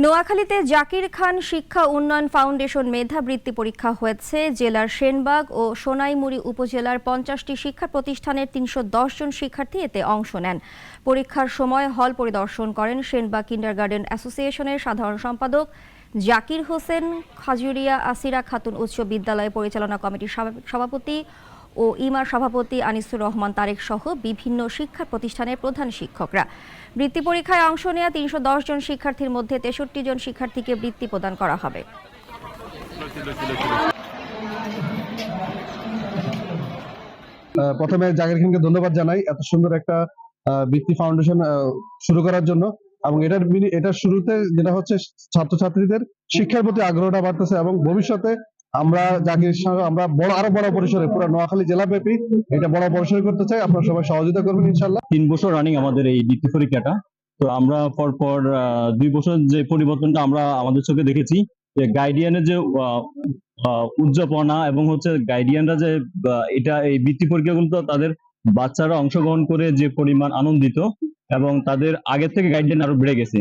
নোয়াখালীতে জাকির খান শিক্ষা উন্নয়ন ফাউন্ডেশন মেধাবৃত্তি পরীক্ষা হয়েছে। জেলার সেনবাগ ও সোনাইমুড়ি উপজেলার 50টি শিক্ষা প্রতিষ্ঠানের 310 জন শিক্ষার্থী এতে অংশ নেন। পরীক্ষার সময় হল পরিদর্শন করেন সেনবাগ কিন্ডারগার্টেন অ্যাসোসিয়েশনের সাধারণ সম্পাদক জাকির হোসেন। খাজুরিয়া আসিরা খাতুন উচ্চ বিদ্যালয় পরিচালনা কমিটির সভাপতি ও ইমার সভাপতি আনিসুর রহমান তারেক সহ বিভিন্ন শিক্ষা প্রতিষ্ঠানের প্রধান শিক্ষকরা। বৃত্তি পরীক্ষায় অংশ নেওয়া 310 জন শিক্ষার্থীর মধ্যে 63 জন শিক্ষার্থীকে বৃত্তি প্রদান করা হবে। প্রথমে জাকির খানকে ধন্যবাদ জানাই এত সুন্দর একটা বৃত্তি ফাউন্ডেশন শুরু করার জন্য, এবং এটার শুরুতে যেটা হচ্ছে ছাত্রছাত্রীদের শিক্ষার প্রতি আগ্রহটা বাড়তেছে এবং ভবিষ্যতে আমরা আমরা আরো বড় পরিসরে পুরো নোয়াখালী জেলাব্যাপী এটা বড় পরিসরে করতে চাই। আপনারা সবাই সহযোগিতা করবেন ইনশাল্লাহ। 3 বছর রানিং আমাদের এই বৃত্তি পরীক্ষাটা। তো আমরা পরপর 2 বছর যে পরিবর্তনটা আমরা আমাদের চোখে দেখেছি, যে গাইডিয়ানের যে উদযাপনা এবং হচ্ছে গাইডিয়ানরা যে এটা এই বৃত্তি পরীক্ষাগুলো তাদের বাচ্চারা অংশগ্রহণ করে যে পরিমাণ আনন্দিত এবং তাদের আগের থেকে গাইডলাইন আরো বেড়ে গেছে।